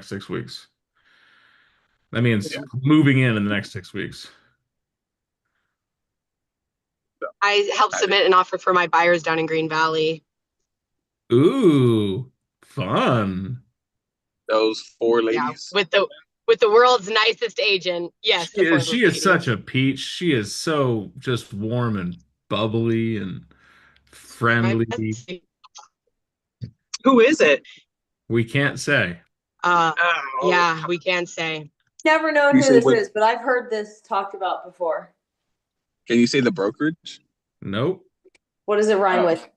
next 6 weeks. That means Yeah. moving in the next 6 weeks. So, I helped I did. submit an offer for my buyers down in Green Valley. Ooh, fun. Those four Yeah, ladies. with the world's nicest agent. Yes, the four She is such ladies. a peach. She is so just warm and bubbly and My friendly. bestie. Who is it? We can't say. Yeah, we can say. Never known You who say this what? is, but I've heard this talked about before. Can you say the brokerage? Nope. What does it rhyme with?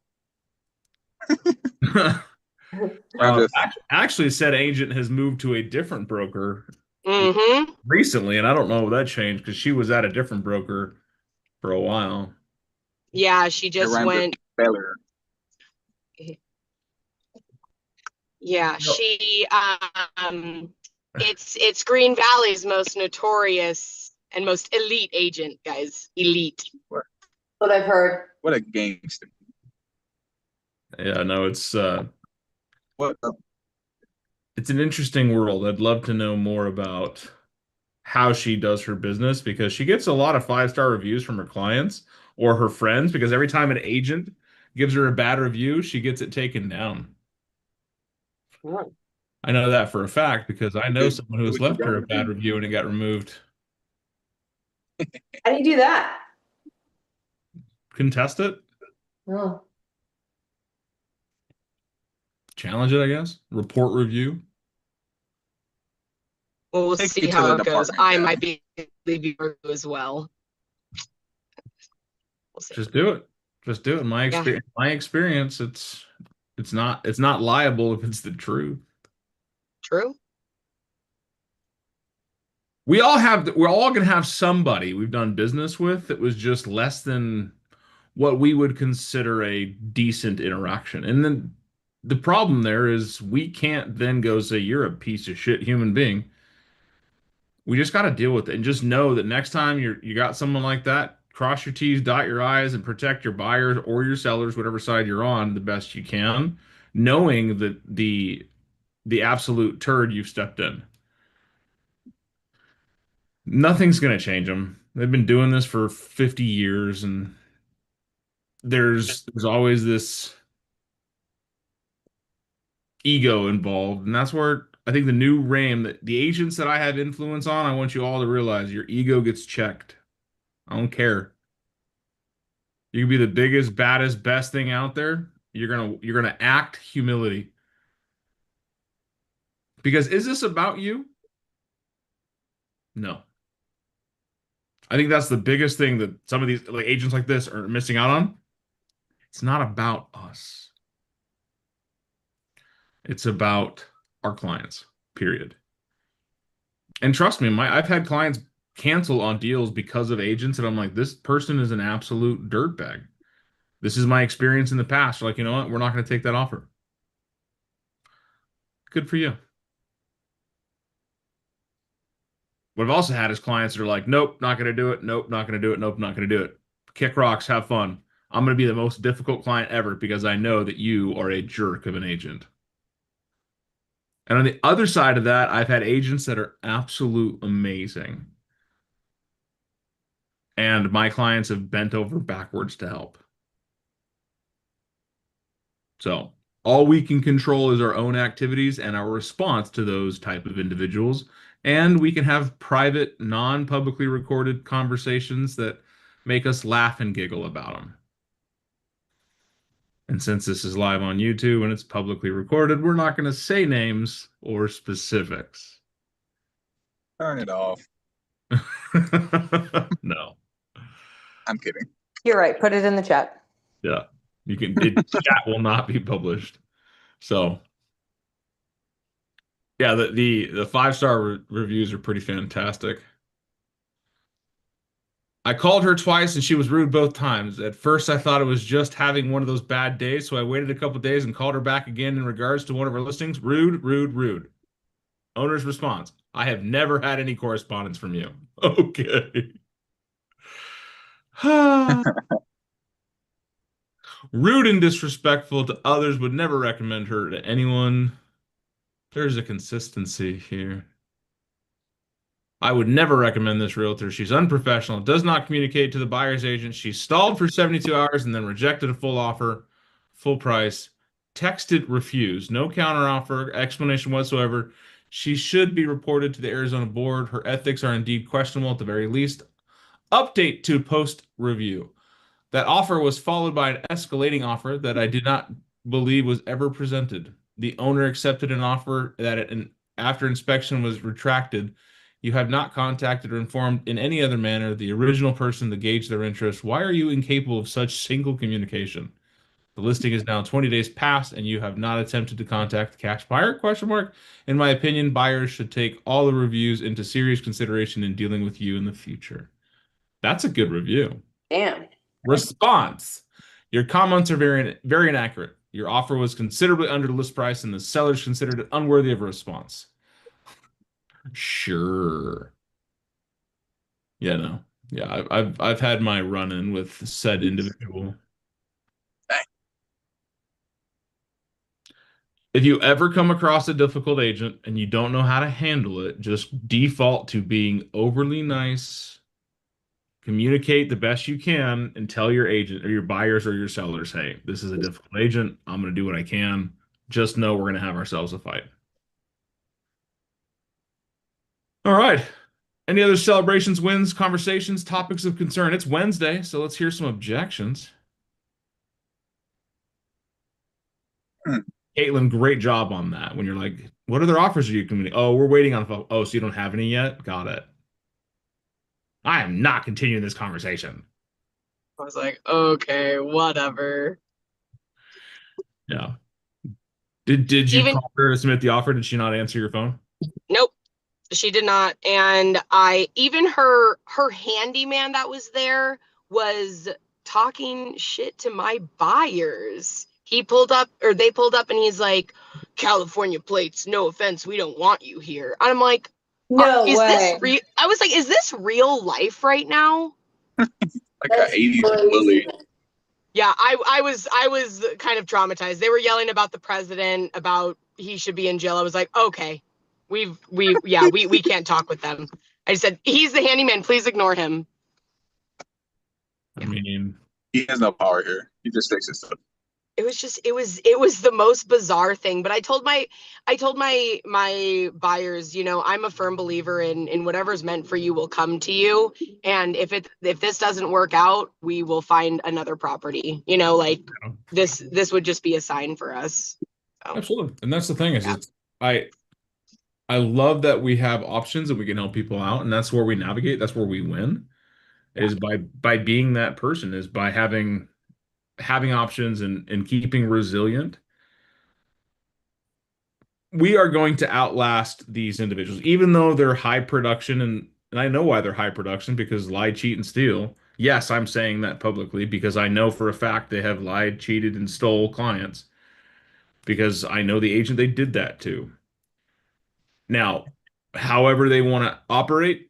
I'm just Actually, said agent has moved to a different broker Mm-hmm. recently, and I don't know if that changed because she was at a different broker for a while. Yeah, she it just rhymes with went. Beller. Yeah, No. it's Green Valley's most notorious and most elite agent, guys. Elite. What I've heard. What a gangster. Yeah, no, What a it's an interesting world. I'd love to know more about how she does her business because she gets a lot of 5-star reviews from her clients or her friends because every time an agent gives her a bad review, she gets it taken down. I know that for a fact because I know good. someone who has What you left got her a to bad do. review and it got removed. How do you do that? Contest it, Oh. challenge it, I guess. Report review. Well, we'll Take see it to how the it goes. department. I might be leaving as well. We'll see. Just do it. Just do it. Yeah. My experience, it's not liable if it's the truth. True. We're all gonna have somebody we've done business with that was just less than what we would consider a decent interaction. And then the problem there is we can't then go say you're a piece of shit human being. We just got to deal with it and just know that next time you got someone like that, cross your T's, dot your I's, and protect your buyers or your sellers, whatever side you're on, the best you can, knowing that the absolute turd you've stepped in. Nothing's gonna change them. They've been doing this for 50 years, and there's always this ego involved, and that's where I think the new reign that the agents that I have influence on, I want you all to realize your ego gets checked. I don't care. You can be the biggest, baddest, best thing out there. You're gonna act humility. Because is this about you? No. I think that's the biggest thing that some of these like agents like this are missing out on. It's not about us. It's about our clients, period. And trust me, I've had clients cancel on deals because of agents, and I'm like, this person is an absolute dirtbag. This is my experience in the past. Like, you know what? We're not going to take that offer. Good for you. What I've also had is clients that are like, nope, not going to do it. Nope, not going to do it. Nope, not going to do it. Kick rocks, have fun. I'm going to be the most difficult client ever because I know that you are a jerk of an agent. And on the other side of that, I've had agents that are absolute amazing. And my clients have bent over backwards to help. So all we can control is our own activities and our response to those type of individuals. And we can have private, non-publicly recorded conversations that make us laugh and giggle about them. And since this is live on YouTube and it's publicly recorded, we're not going to say names or specifics. Turn it off. No. I'm kidding. You're right. Put it in the chat. Yeah. Chat will not be published. So yeah, the 5-star reviews are pretty fantastic. I called her twice and she was rude both times. At first, I thought it was just having one of those bad days, so I waited a couple days and called her back again in regards to one of her listings. Rude, rude, rude. Owner's response: I have never had any correspondence from you. Okay. Rude and disrespectful to others, would never recommend her to anyone. There's a consistency here. I would never recommend this realtor. She's unprofessional, does not communicate to the buyer's agent. She stalled for 72 hours and then rejected a full offer, full price. Texted refused, no counteroffer, explanation whatsoever. She should be reported to the Arizona board. Her ethics are indeed questionable at the very least. Update to post review. That offer was followed by an escalating offer that I did not believe was ever presented. The owner accepted an offer that after inspection was retracted. You have not contacted or informed in any other manner the original person to gauge their interest. Why are you incapable of such single communication? The listing is now 20 days past and you have not attempted to contact the cash buyer? Question mark. In my opinion, buyers should take all the reviews into serious consideration in dealing with you in the future. That's a good review. Damn. Response. Your comments are very, very inaccurate. Your offer was considerably under the list price and the sellers considered it unworthy of a response. Sure. Yeah, no. Yeah, I've had my run-in with said individual. If you ever come across a difficult agent and you don't know how to handle it, just default to being overly nice. Communicate the best you can and tell your agent or your buyers or your sellers, hey, this is a difficult agent. I'm going to do what I can. Just know we're going to have ourselves a fight. All right. Any other celebrations, wins, conversations, topics of concern? It's Wednesday, so let's hear some objections. Caitlin, great job on that. When you're like, what other offers are you communicating? Oh, we're waiting on. Oh, so you don't have any yet? Got it. I am not continuing this conversation. I was like, okay, whatever. Yeah. Did you Even call her to submit the offer? Did she not answer your phone? nope, she did not. And her handyman that was there was talking shit to my buyers. He pulled up, or they pulled up, and he's like, California plates, no offense, we don't want you here. And I'm like, No is way. this real? I was like, is this real life right now? Like That's an 80s crazy. bully. Yeah, I was kind of traumatized. They were yelling about the president, about he should be in jail. I was like, okay, we can't talk with them. I said, he's the handyman, please ignore him. I mean, He has no power here. He just fixes stuff. It was the most bizarre thing. But I told my buyers, I'm a firm believer in whatever's meant for you will come to you. And if this doesn't work out, we will find another property. Like this would just be a sign for us. So, absolutely. And that's the thing is Yeah. I love that we have options and we can help people out, and that's where we navigate. That's where we win. Is by being that person, is by having options and keeping resilient. We are going to outlast these individuals, even though they're high production, and I know why they're high production, because lie, cheat, and steal. Yes, I'm saying that publicly because I know for a fact they have lied, cheated, and stole clients because I know the agent they did that to. Now, however they want to operate,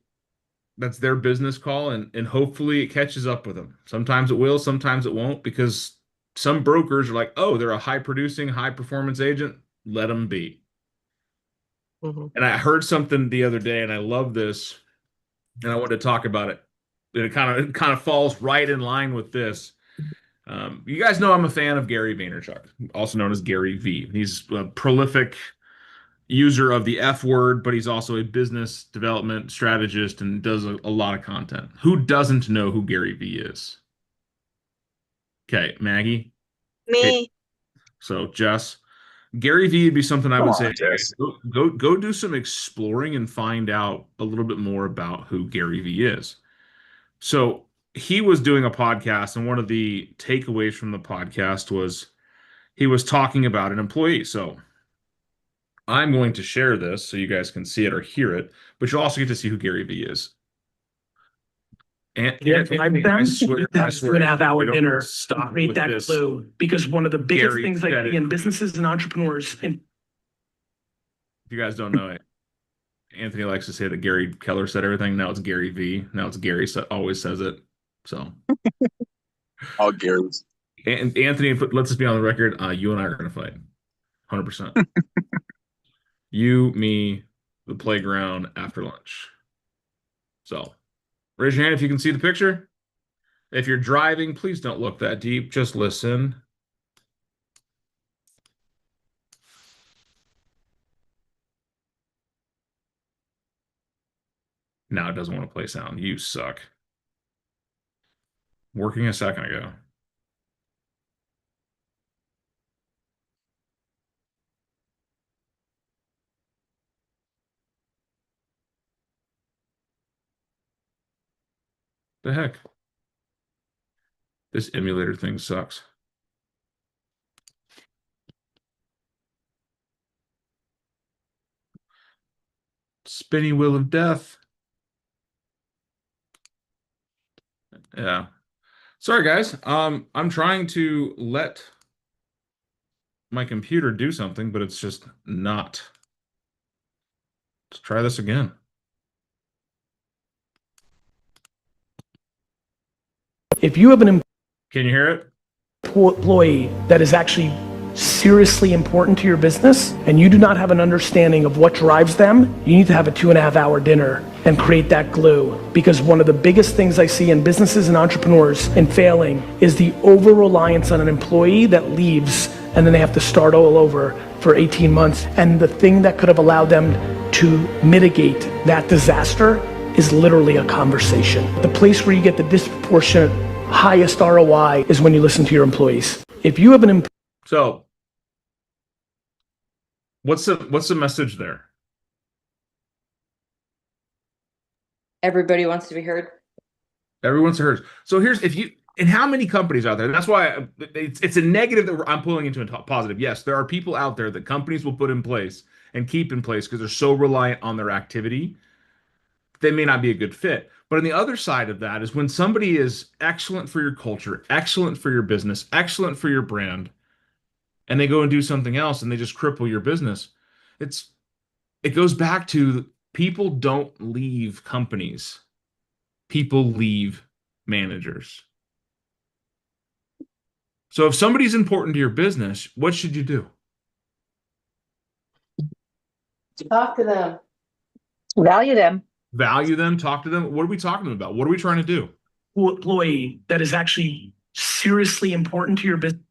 that's their business call, and hopefully it catches up with them. Sometimes it will, sometimes it won't, because some brokers are like, oh, they're a high producing, high performance agent. Let them be. mhm. And I heard something the other day, and I love this, and I wanted to talk about it. And it kind of falls right in line with this. You guys know I'm a fan of Gary Vaynerchuk, also known as Gary V. He's a prolific user of the F word, but he's also a business development strategist and does a lot of content. Who doesn't know who Gary V is? Okay, Maggie. Me. So Jess, Gary V would be something I Come would on, say, Jess. go do some exploring and find out a little bit more about who Gary V is. So he was doing a podcast, and one of the takeaways from the podcast was he was talking about an employee. So I'm going to share this so you guys can see it or hear it, but you'll also get to see who Gary V is. And I swear, We're gonna have our we don't dinner. Stop Rate with that this. clue, because one of the biggest Gary things like said it. in businesses and entrepreneurs and If you guys don't know it, Anthony likes to say that Gary Keller said everything. Now it's Gary V. Now it's Gary always says it. So, All Garys. and Anthony, let's just be on the record. You and I are going to fight, 100%. You, me, the playground after lunch. So raise your hand if you can see the picture. If you're driving, please don't look that deep. Just listen. Now it doesn't want to play sound. You suck. Working a second ago. The heck? This emulator thing sucks. Spinny wheel of death. Yeah. Sorry, guys. I'm trying to let my computer do something, but it's just not. Let's try this again. If you have an Can you hear it? employee that is actually seriously important to your business and you do not have an understanding of what drives them, you need to have a 2.5-hour dinner and create that glue. Because one of the biggest things I see in businesses and entrepreneurs in failing is the over reliance on an employee that leaves and then they have to start all over for 18 months. And the thing that could have allowed them to mitigate that disaster is literally a conversation. The place where you get the disproportionate highest ROI is when you listen to your employees. If you have an So, what's the message there? Everybody wants to be heard. Everyone's heard. So here's if you and how many companies out there? That's why it's a negative that I'm pulling into a positive. Yes, there are people out there that companies will put in place and keep in place because they're so reliant on their activity. They may not be a good fit. But on the other side of that is when somebody is excellent for your culture, excellent for your business, excellent for your brand, and they go and do something else and they just cripple your business. It goes back to people don't leave companies. People leave managers. So if somebody's important to your business, what should you do? Talk to them. Value them. Value them, talk to them. What are we talking about? What are we trying to do? employee that is actually seriously important to your business.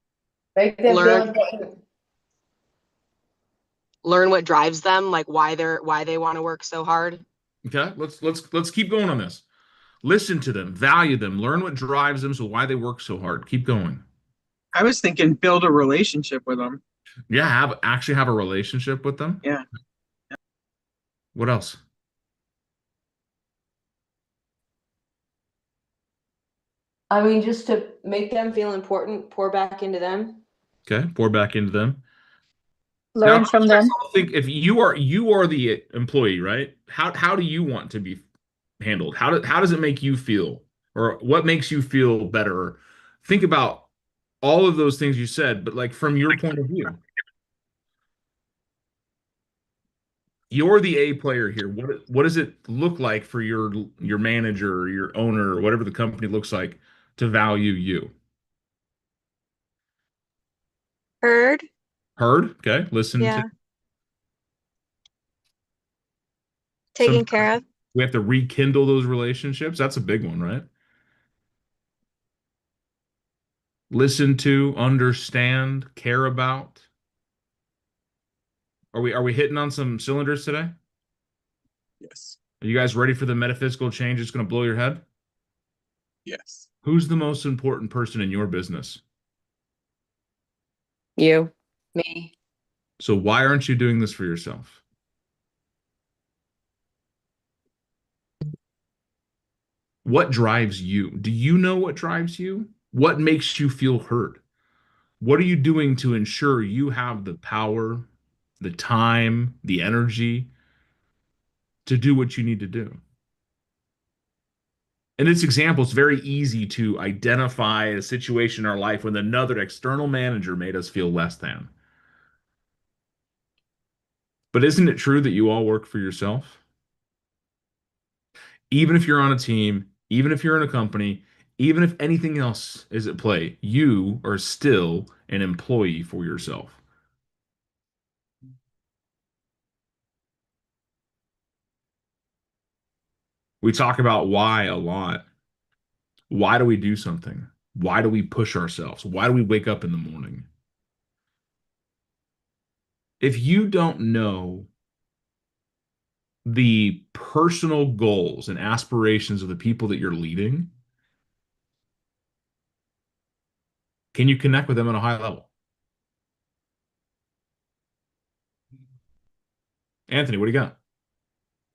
Make them feel Learn. important. Learn what drives them, like why they want to work so hard. Okay, let's keep going on this. Listen to them, value them, learn what drives them, so why they work so hard. Keep going. I was thinking build a relationship with them. Yeah, actually have a relationship with them. Yeah. What else? I mean, just to make them feel important, pour back into them. Okay, pour back into them. Learn Now, from them. I think if you are the employee, right? How do you want to be handled? How does it make you feel, or what makes you feel better? Think about all of those things you said, but like from your point of view, you're the A player here. What does it look like for your manager or your owner or whatever the company looks like to value you? Heard. Heard? Okay, listen Yeah. to. Taken Some- care of. We have to rekindle those relationships. That's a big one, right? Listen to, understand, care about. Are we hitting on some cylinders today? Yes. Are you guys ready for the metaphysical change that's going to blow your head? Yes. Who's the most important person in your business? You. Me. So why aren't you doing this for yourself? What drives you? Do you know what drives you? What makes you feel heard? What are you doing to ensure you have the power, the time, the energy to do what you need to do? In this example, it's very easy to identify a situation in our life when another external manager made us feel less than. But isn't it true that you all work for yourself? Even if you're on a team, even if you're in a company, even if anything else is at play, you are still an employee for yourself. We talk about why a lot. Why do we do something? Why do we push ourselves? Why do we wake up in the morning? If you don't know the personal goals and aspirations of the people that you're leading, can you connect with them on a high level? Anthony, what do you got?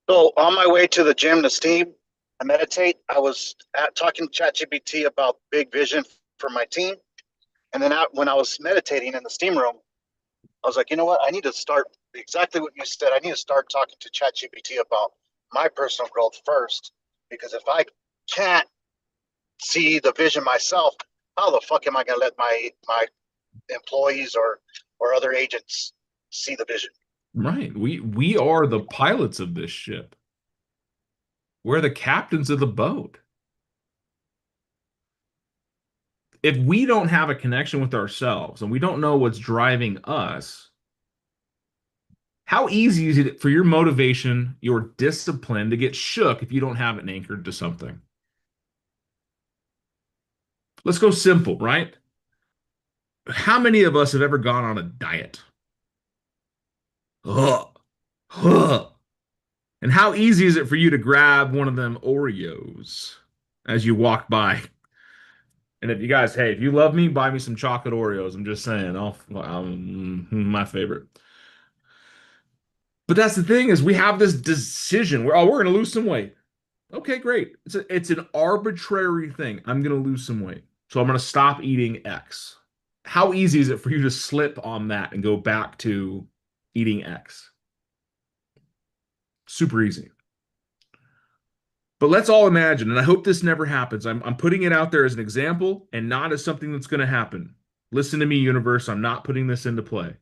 So on my way to the gym to steam, I meditate. I was talking to ChatGPT about big vision for my team. And then when I was meditating in the steam room, I was like, you know what? I need to start exactly what you said. I need to start talking to ChatGPT about my personal growth first. Because if I can't see the vision myself, how the fuck am I going to let my employees or other agents see the vision? Right. We are the pilots of this ship. We're the captains of the boat. If we don't have a connection with ourselves and we don't know what's driving us, how easy is it for your motivation, your discipline to get shook if you don't have it anchored to something? Let's go simple, right? How many of us have ever gone on a diet? Ugh. Ugh. And how easy is it for you to grab one of them Oreos as you walk by? And if you guys, hey, if you love me, buy me some chocolate Oreos. I'm just saying, my favorite. But that's the thing is we have this decision where, we're going to lose some weight. Okay, great. It's an arbitrary thing. I'm going to lose some weight. So I'm going to stop eating X. How easy is it for you to slip on that and go back to eating X? Super easy. But let's all imagine, and I hope this never happens. I'm putting it out there as an example and not as something that's going to happen. Listen to me, universe. I'm not putting this into play.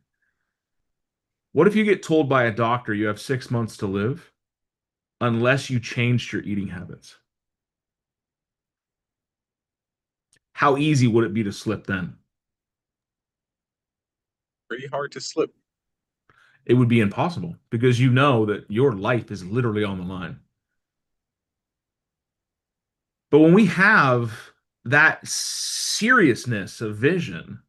What if you get told by a doctor you have 6 months to live unless you changed your eating habits? How easy would it be to slip then? Pretty hard to slip. It would be impossible because you know that your life is literally on the line. But when we have that seriousness of vision,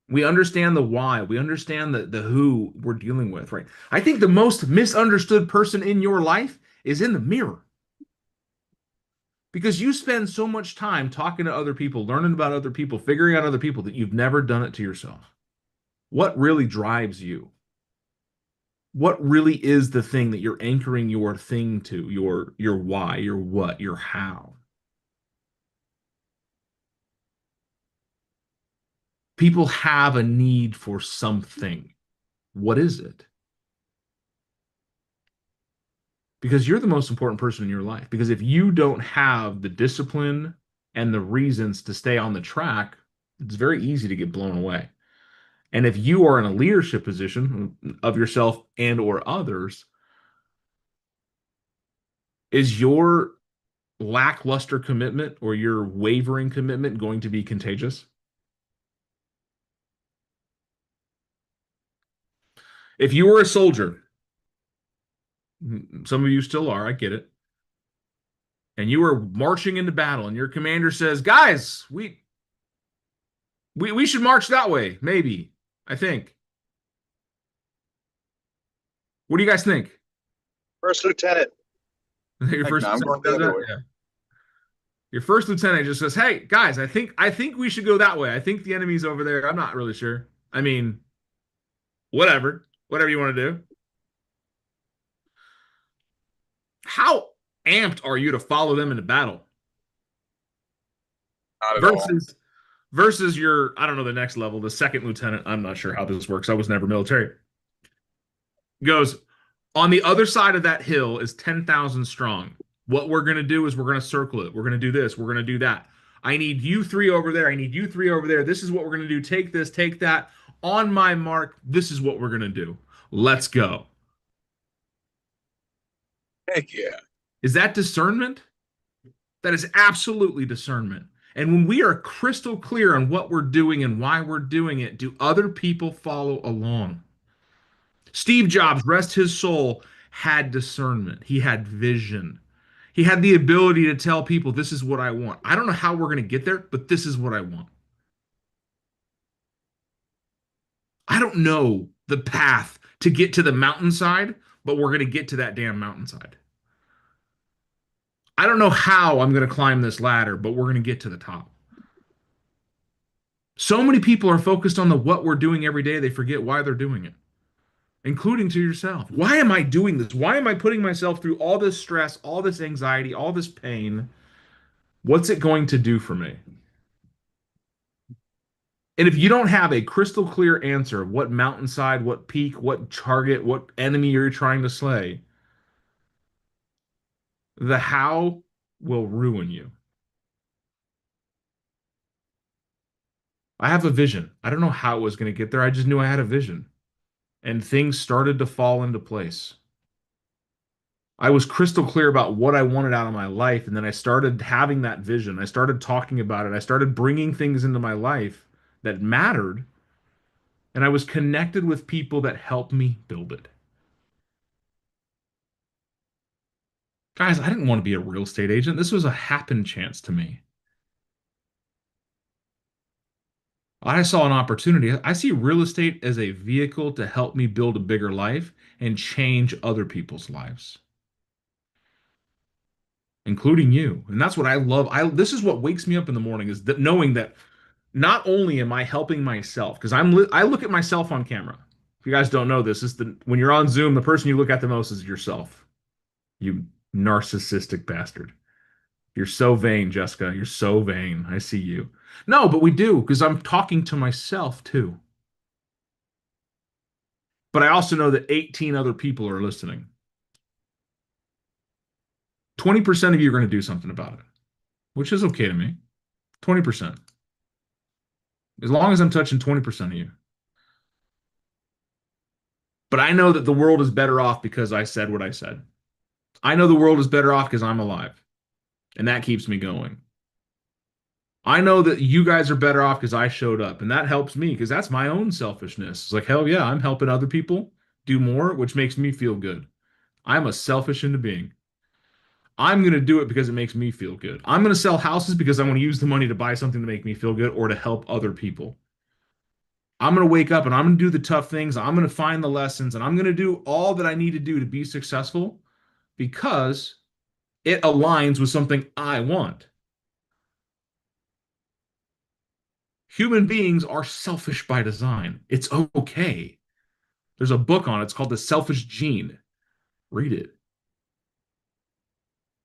we understand the why, we understand the who we're dealing with, right? I think the most misunderstood person in your life is in the mirror. Because you spend so much time talking to other people, learning about other people, figuring out other people that you've never done it to yourself. What really drives you? What really is the thing that you're anchoring your thing to, your why, your what, your how? People have a need for something. What is it? Because you're the most important person in your life. Because if you don't have the discipline and the reasons to stay on the track, it's very easy to get blown away. And if you are in a leadership position of yourself and or others, is your lackluster commitment or your wavering commitment going to be contagious? If you were a soldier, some of you still are, I get it, and you were marching into battle and your commander says, guys, we should march that way, maybe, I think. What do you guys think? First lieutenant. Your first I'm going the other way. Yeah. Your first lieutenant just says, hey, guys, I think we should go that way. I think the enemy's over there. I'm not really sure. I mean, whatever you want to do. How amped are you to follow them into battle? Not at all. Versus your, I don't know, the next level, the second lieutenant. I'm not sure how this works. I was never military. Goes, on the other side of that hill is 10,000 strong. What we're going to do is we're going to circle it. We're going to do this. We're going to do that. I need you three over there. I need you three over there. This is what we're going to do. Take this, take that. On my mark, this is what we're going to do. Let's go. Heck yeah. Is that discernment? That is absolutely discernment. And when we are crystal clear on what we're doing and why we're doing it, do other people follow along? Steve Jobs, rest his soul, had discernment. He had vision. He had the ability to tell people, this is what I want. I don't know how we're going to get there, but this is what I want. I don't know the path to get to the mountainside, but we're going to get to that damn mountainside. I don't know how I'm going to climb this ladder, but we're going to get to the top. So many people are focused on the what we're doing every day, they forget why they're doing it, including to yourself. Why am I doing this? Why am I putting myself through all this stress, all this anxiety, all this pain? What's it going to do for me? And if you don't have a crystal clear answer of what mountainside, what peak, what target, what enemy you're trying to slay, the how will ruin you. I have a vision. I don't know how it was going to get there. I just knew I had a vision. And things started to fall into place. I was crystal clear about what I wanted out of my life. And then I started having that vision. I started talking about it. I started bringing things into my life that mattered. And I was connected with people that helped me build it. Guys, I didn't want to be a real estate agent. This was a happen chance to me. I saw an opportunity. I see real estate as a vehicle to help me build a bigger life and change other people's lives, including you. And that's what I love. This is what wakes me up in the morning, is that knowing that not only am I helping myself, because I look at myself on camera. If you guys don't know this, when you're on Zoom, the person you look at the most is yourself. You narcissistic bastard. You're so vain, Jessica. You're so vain. I see you. No, but we do, because I'm talking to myself too. But I also know that 18 other people are listening. 20% of you are going to do something about it, which is okay to me. 20%. As long as I'm touching 20% of you. But I know that the world is better off because I said what I said. I know the world is better off because I'm alive. And that keeps me going. I know that you guys are better off because I showed up. And that helps me because that's my own selfishness. It's like, hell yeah, I'm helping other people do more, which makes me feel good. I'm a selfish human being. I'm going to do it because it makes me feel good. I'm going to sell houses because I want to use the money to buy something to make me feel good or to help other people. I'm going to wake up and I'm going to do the tough things. I'm going to find the lessons and I'm going to do all that I need to do to be successful because it aligns with something I want. Human beings are selfish by design. It's okay. There's a book on it. It's called The Selfish Gene. Read it.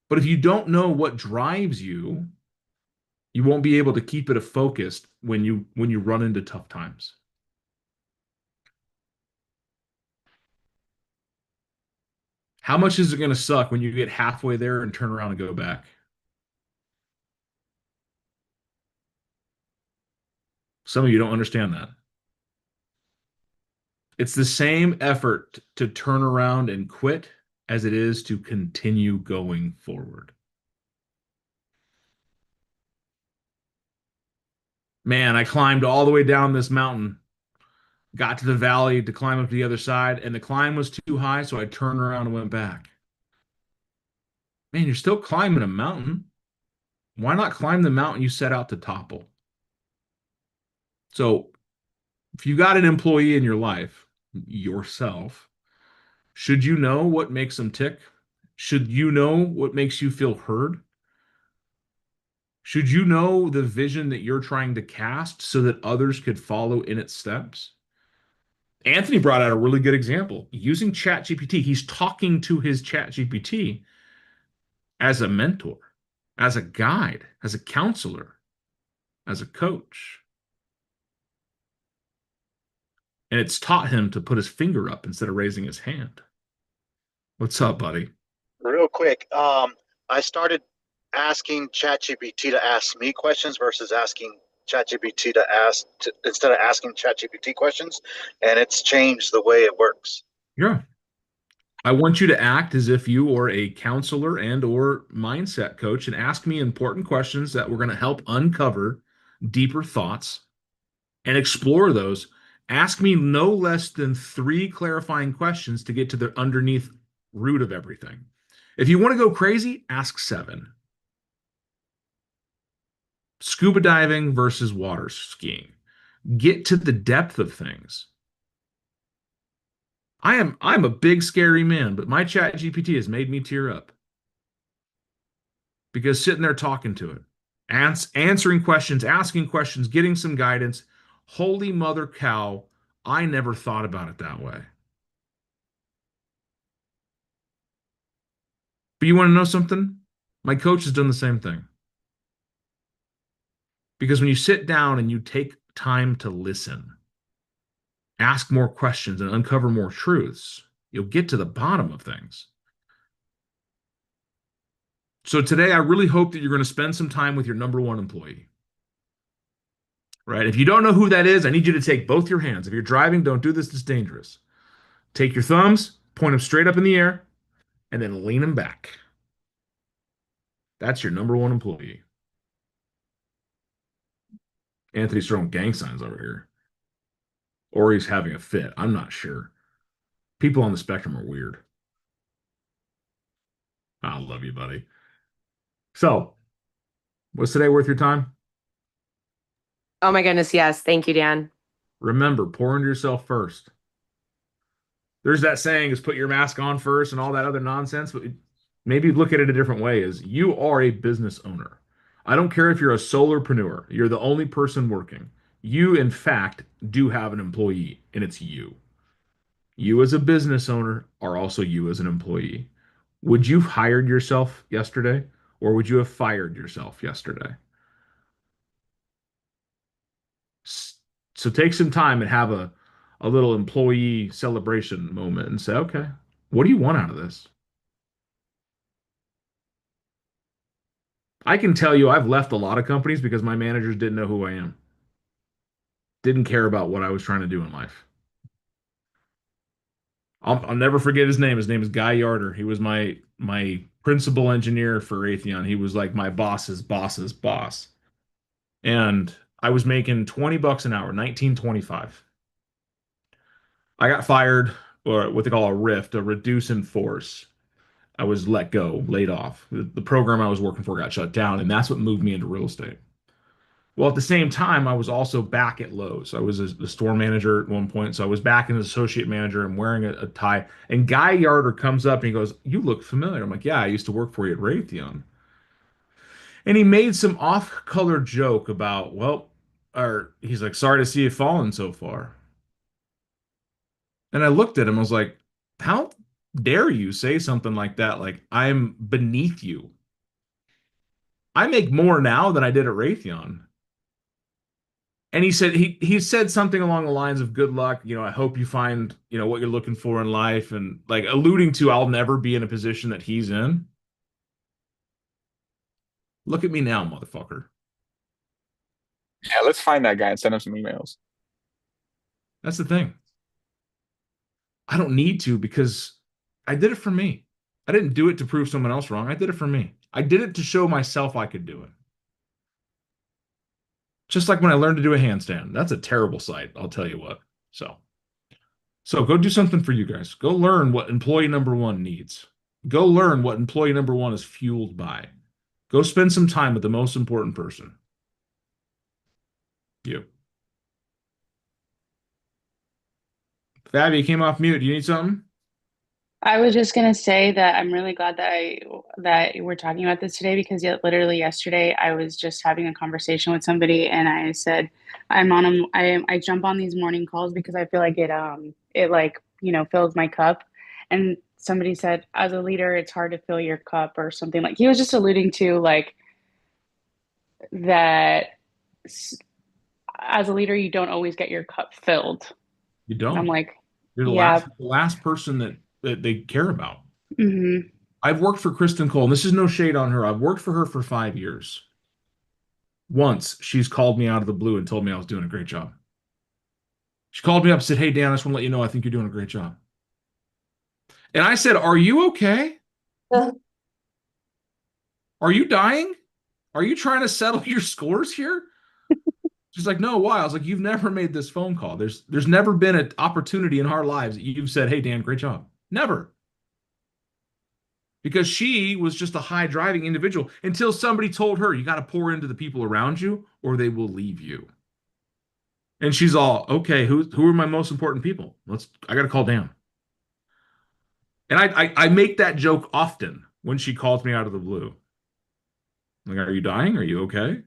But if you don't know what drives you, you won't be able to keep it focused when you run into tough times. How much is it going to suck when you get halfway there and turn around and go back? Some of you don't understand that. It's the same effort to turn around and quit as it is to continue going forward. Man, I climbed all the way down this mountain, got to the valley to climb up to the other side, and the climb was too high, so I turned around and went back. Man, you're still climbing a mountain. Why not climb the mountain you set out to topple? So if you got an employee in your life, yourself, should you know what makes them tick? Should you know what makes you feel heard? Should you know the vision that you're trying to cast so that others could follow in its steps? Anthony brought out a really good example. Using ChatGPT, he's talking to his ChatGPT as a mentor, as a guide, as a counselor, as a coach. And it's taught him to put his finger up instead of raising his hand. What's up, buddy? Real quick, I started asking ChatGPT to ask me questions versus asking ChatGPT instead of asking ChatGPT questions, and it's changed the way it works. Yeah. I want you to act as if you are a counselor and or mindset coach and ask me important questions that we're going to help uncover deeper thoughts and explore those. Ask me no less than 3 clarifying questions to get to the underneath root of everything. If you want to go crazy, ask 7. Scuba diving versus water skiing. Get to the depth of things. I'm a big scary man, but my chat GPT has made me tear up. Because sitting there talking to it, answering questions, asking questions, getting some guidance, holy mother cow, I never thought about it that way. But you want to know something? My coach has done the same thing. Because when you sit down and you take time to listen, ask more questions and uncover more truths, you'll get to the bottom of things. So today, I really hope that you're going to spend some time with your number 1 employee. Right? If you don't know who that is, I need you to take both your hands. If you're driving, don't do this. It's dangerous. Take your thumbs, point them straight up in the air, and then lean them back. That's your number 1 employee. Anthony's throwing gang signs over here. Or he's having a fit. I'm not sure. People on the spectrum are weird. I love you, buddy. So, was today worth your time? Oh my goodness, yes. Thank you, Dan. Remember, pour into yourself first. There's that saying is put your mask on first and all that other nonsense, but maybe look at it a different way is you are a business owner. I don't care if you're a solopreneur, you're the only person working. You, in fact, do have an employee, and it's you. You as a business owner are also you as an employee. Would you have hired yourself yesterday, or would you have fired yourself yesterday? So take some time and have a little employee celebration moment and say, okay, what do you want out of this? I can tell you I've left a lot of companies because my managers didn't know who I am. Didn't care about what I was trying to do in life. I'll never forget his name. His name is Guy Yarder. He was my principal engineer for Raytheon. He was like my boss's boss's boss. And I was making $20 an hour, $19.25. I got fired, or what they call a RIF, a reduce in force. I was let go, laid off. The program I was working for got shut down, and that's what moved me into real estate. Well, at the same time, I was also back at Lowe's. I was the store manager at one point, so I was back as associate manager and wearing a tie. And Guy Yarder comes up and he goes, "You look familiar." I'm like, "Yeah, I used to work for you at Raytheon." And he made some off-color joke about, he's like, "Sorry to see you falling so far." And I looked at him, I was like, "How dare you say something like that? Like, I'm beneath you. I make more now than I did at Raytheon." And he said he said something along the lines of good luck, I hope you find, what you're looking for in life, and like alluding to I'll never be in a position that he's in. Look at me now, motherfucker. Yeah, let's find that guy and send him some emails. That's the thing. I don't need to because I did it for me. I didn't do it to prove someone else wrong. I did it for me. I did it to show myself I could do it. Just like when I learned to do a handstand. That's a terrible sight, I'll tell you what. So go do something for you guys. Go learn what employee number 1 needs. Go learn what employee number 1 is fueled by. Go spend some time with the most important person. You. Fabby, you came off mute. Do you need something? I was just gonna say that I'm really glad that we're talking about this today, because literally yesterday I was just having a conversation with somebody and I said I jump on these morning calls because I feel like it like fills my cup, and somebody said as a leader it's hard to fill your cup or something. Like he was just alluding to like that as a leader you don't always get your cup filled. You don't. And I'm like, you're the last person that they care about. Mm-hmm. I've worked for Kristen Cole, and this is no shade on her. I've worked for her for 5 years. Once she's called me out of the blue and told me I was doing a great job. She called me up and said, "Hey, Dan, I just want to let you know I think you're doing a great job." And I said, "Are you okay? Are you dying? Are you trying to settle your scores here?" She's like, "No, why?" I was like, "You've never made this phone call. There's never been an opportunity in our lives that you've said, 'Hey, Dan, great job.' Never. because she was just a high driving individual until somebody told her, you got to pour into the people around you or they will leave you. And she's all, okay, who are my most important people? I got to call Dan. And I make that joke often when she calls me out of the blue. Like, are you dying? Are you okay?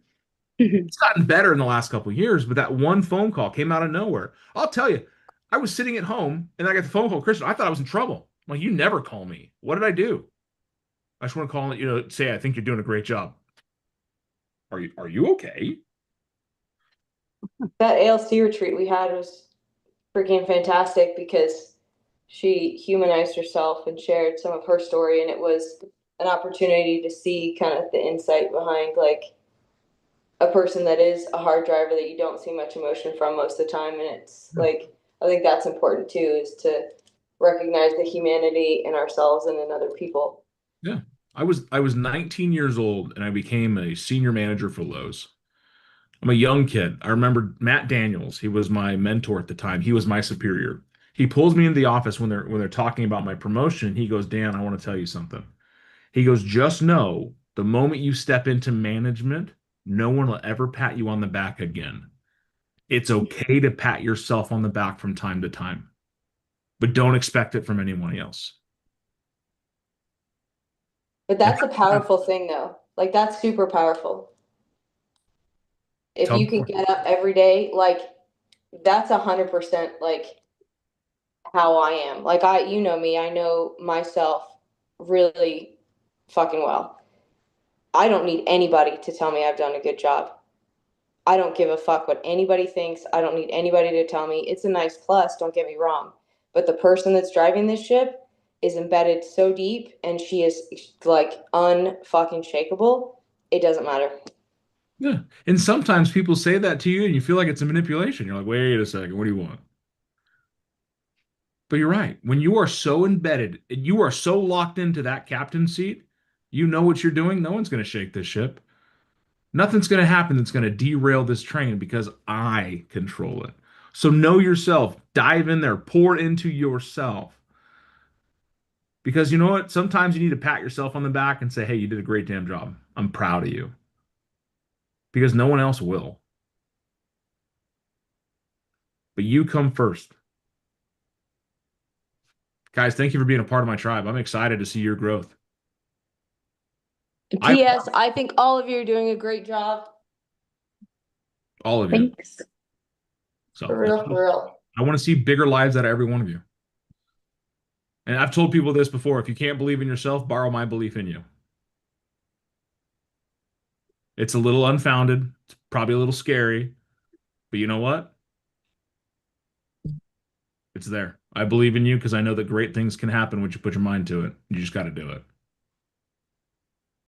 It's gotten better in the last couple of years, but that one phone call came out of nowhere. I'll tell you, I was sitting at home and I got the phone call, Kristen. I thought I was in trouble. I'm like, you never call me. What did I do? I just want to call and say I think you're doing a great job. Are you okay? That ALC retreat we had was freaking fantastic because she humanized herself and shared some of her story, and it was an opportunity to see kind of the insight behind like a person that is a hard driver that you don't see much emotion from most of the time. And it's like, I think that's important too, is to recognize the humanity in ourselves and in other people. Yeah. I was 19 years old and I became a senior manager for Lowe's. I'm a young kid. I remember Matt Daniels. He was my mentor at the time. He was my superior. He pulls me into the office when they're talking about my promotion. He goes, Dan, I want to tell you something. He goes, just know the moment you step into management, no one will ever pat you on the back again. It's okay to pat yourself on the back from time to time, but don't expect it from anyone else. But that's a powerful thing though. Like that's super powerful. If you can get up every day, like that's 100% like how I am. Like you know me, I know myself really fucking well. I don't need anybody to tell me I've done a good job. I don't give a fuck what anybody thinks. I don't need anybody to tell me. It's a nice plus, don't get me wrong. But the person that's driving this ship is embedded so deep and she is like unfucking shakeable. It doesn't matter. Yeah. And sometimes people say that to you and you feel like it's a manipulation. You're like, wait a second, what do you want? But you're right. When you are so embedded, you are so locked into that captain seat, you know what you're doing. No one's going to shake this ship. Nothing's going to happen that's going to derail this train because I control it. So know yourself. Dive in there. Pour into yourself. Because you know what? Sometimes you need to pat yourself on the back and say, hey, you did a great damn job. I'm proud of you. Because no one else will. But you come first. Guys, thank you for being a part of my tribe. I'm excited to see your growth. P.S. I think all of you are doing a great job. All of you. Thanks. So For real. I want to see bigger lives out of every one of you. And I've told people this before. If you can't believe in yourself, borrow my belief in you. It's a little unfounded. It's probably a little scary. But you know what? It's there. I believe in you because I know that great things can happen when you put your mind to it. You just got to do it.